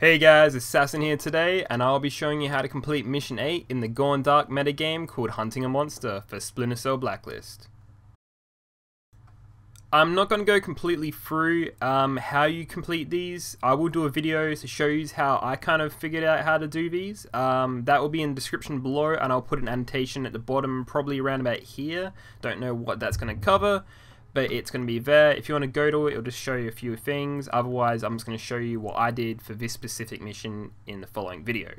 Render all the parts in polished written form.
Hey guys, Assassin here today, and I'll be showing you how to complete Mission 8 in the Gone Dark metagame called Hunting a Monster for Splinter Cell Blacklist. I'm not going to go completely through how you complete these. I will do a video to show you how I kind of figured out how to do these. That will be in the description below, and I'll put an annotation at the bottom, probably around about here. Don't know what that's going to cover, but it's going to be there. If you want to go to it, it'll just show you a few things. Otherwise, I'm just going to show you what I did for this specific mission in the following video.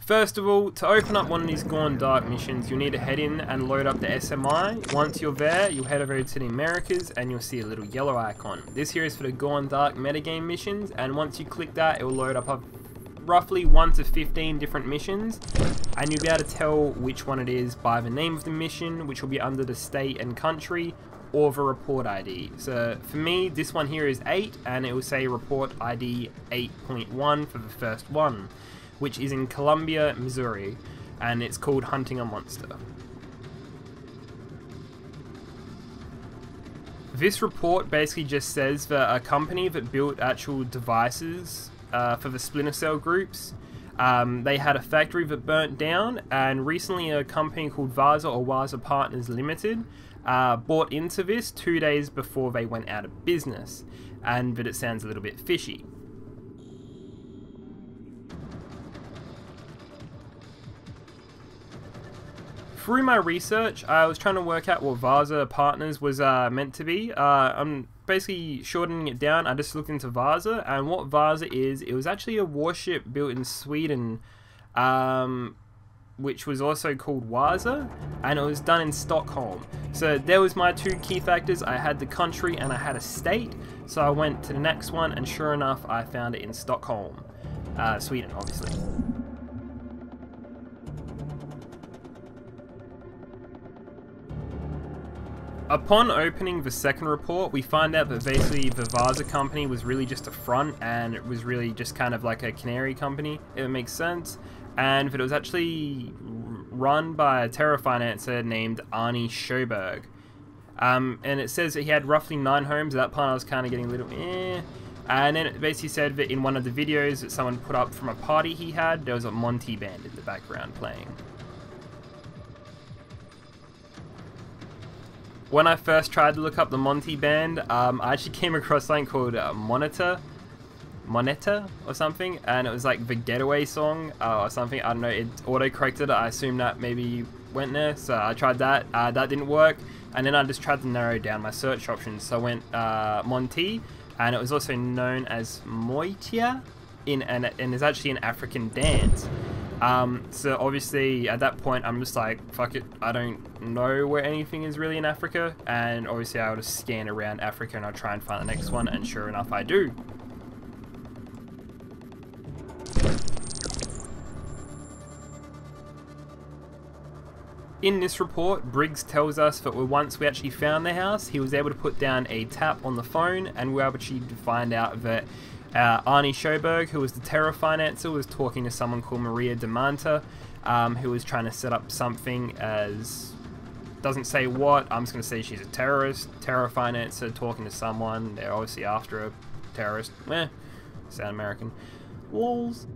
First of all, to open up one of these Gone Dark missions, you'll need to head in and load up the SMI. Once you're there, you'll head over to the Americas and you'll see a little yellow icon. This here is for the Gone Dark metagame missions, and once you click that, it will load up roughly 1 to 15 different missions, and you'll be able to tell which one it is by the name of the mission, which will be under the state and country, or the report ID. So for me, this one here is 8, and it will say report ID 8.1 for the first one, which is in Columbia, Missouri, and it's called Hunting a Monster. This report basically just says that a company that built actual devices for the Splinter Cell groups, they had a factory that burnt down, and recently a company called Vaza or Vaza Partners Limited bought into this 2 days before they went out of business, and that it sounds a little bit fishy. Through my research, I was trying to work out what Vaza Partners was meant to be. I'm basically shortening it down. I just looked into Vaza, and what Vaza is, it was actually a warship built in Sweden, which was also called Vaza, and it was done in Stockholm. So there was my two key factors. I had the country and I had a state, so I went to the next one, and sure enough, I found it in Stockholm, Sweden, obviously. Upon opening the second report, we find out that basically the Vaza company was really just a front, and it was really just kind of like a canary company, if it makes sense, and that it was actually run by a terror financer named Arnie Sjoberg. And it says that he had roughly 9 homes. At that point I was kind of getting a little and then it basically said that in one of the videos that someone put up from a party he had, there was a Monty band in the background playing. When I first tried to look up the Monty band, I actually came across something called Moneta or something, and it was like the Getaway song or something. I don't know, it auto-corrected it. I assume that maybe went there, so I tried that. That didn't work, and then I just tried to narrow down my search options. So I went Monty, and it was also known as Moitia, and it's actually an African dance. So obviously at that point I'm just like, fuck it, I don't know where anything is really in Africa, and obviously I would just scan around Africa and I'll try and find the next one, and sure enough I do. In this report, Briggs tells us that once we actually found the house, he was able to put down a tap on the phone, and we were able to find out that Arnie Sjoberg, who was the terror financer, was talking to someone called Maria Damanta, who was trying to set up something as, doesn't say what, I'm just going to say she's a terrorist, terror financer talking to someone. They're obviously after a terrorist. Sound American. Walls.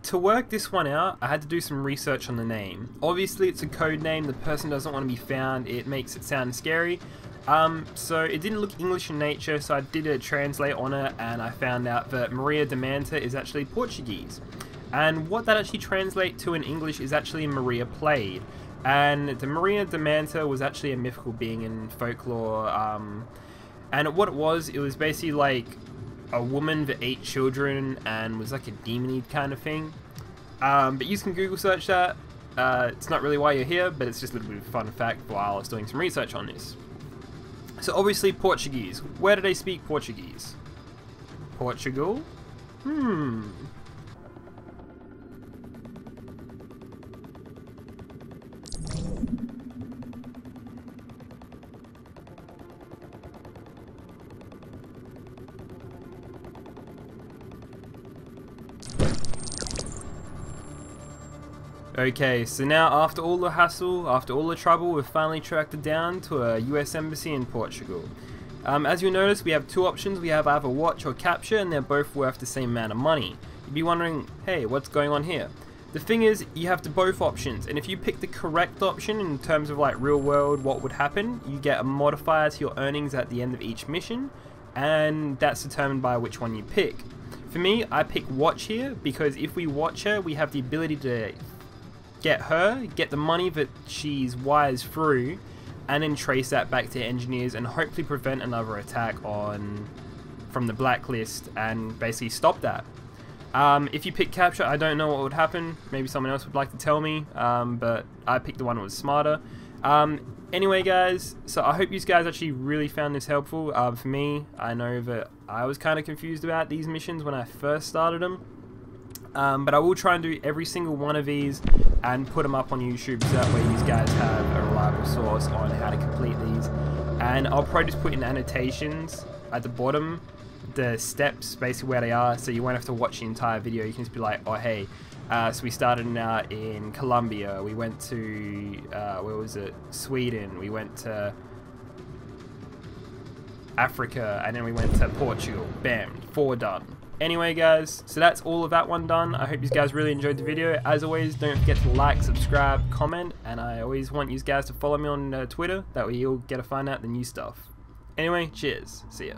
To work this one out, I had to do some research on the name. Obviously it's a code name, the person doesn't want to be found, it makes it sound scary. So it didn't look English in nature, so I did a translate on it, and I found out that Maria Damanta is actually Portuguese. And what that actually translates to in English is actually Maria Played. And the Maria Damanta was actually a mythical being in folklore, and what it was basically like a woman that ate children and was like a demon-y kind of thing. But you can Google search that. It's not really why you're here, but it's just a little bit of a fun fact while I was doing some research on this. So obviously Portuguese. Where do they speak Portuguese? Portugal? Okay, so now after all the hassle, after all the trouble, we've finally tracked it down to a US embassy in Portugal. As you'll notice, we have two options. We have either watch or capture, and they're both worth the same amount of money. You'd be wondering, hey, what's going on here? The thing is, you have both options, and if you pick the correct option in terms of like real world what would happen, you get a modifier to your earnings at the end of each mission, and that's determined by which one you pick. For me, I pick watch here because if we watch her, we have the ability to get her, get the money that she's wires through, and then trace that back to engineers and hopefully prevent another attack from the Blacklist and basically stop that. If you pick capture, I don't know what would happen. Maybe someone else would like to tell me, but I picked the one that was smarter. Anyway guys, so I hope you guys actually really found this helpful. For me, I know that I was kind of confused about these missions when I first started them. But I will try and do every single one of these and put them up on YouTube so that way you guys have a reliable source on how to complete these. And I'll probably just put in annotations at the bottom the steps, basically where they are, so you won't have to watch the entire video. You can just be like, oh hey, so we started out in Colombia, we went to, where was it, Sweden, we went to Africa, and then we went to Portugal. Bam, 4 done. Anyway guys, so that's all of that one done. I hope you guys really enjoyed the video. As always, don't forget to like, subscribe, comment, and I always want you guys to follow me on Twitter, that way you'll get to find out the new stuff. Anyway, cheers, see ya.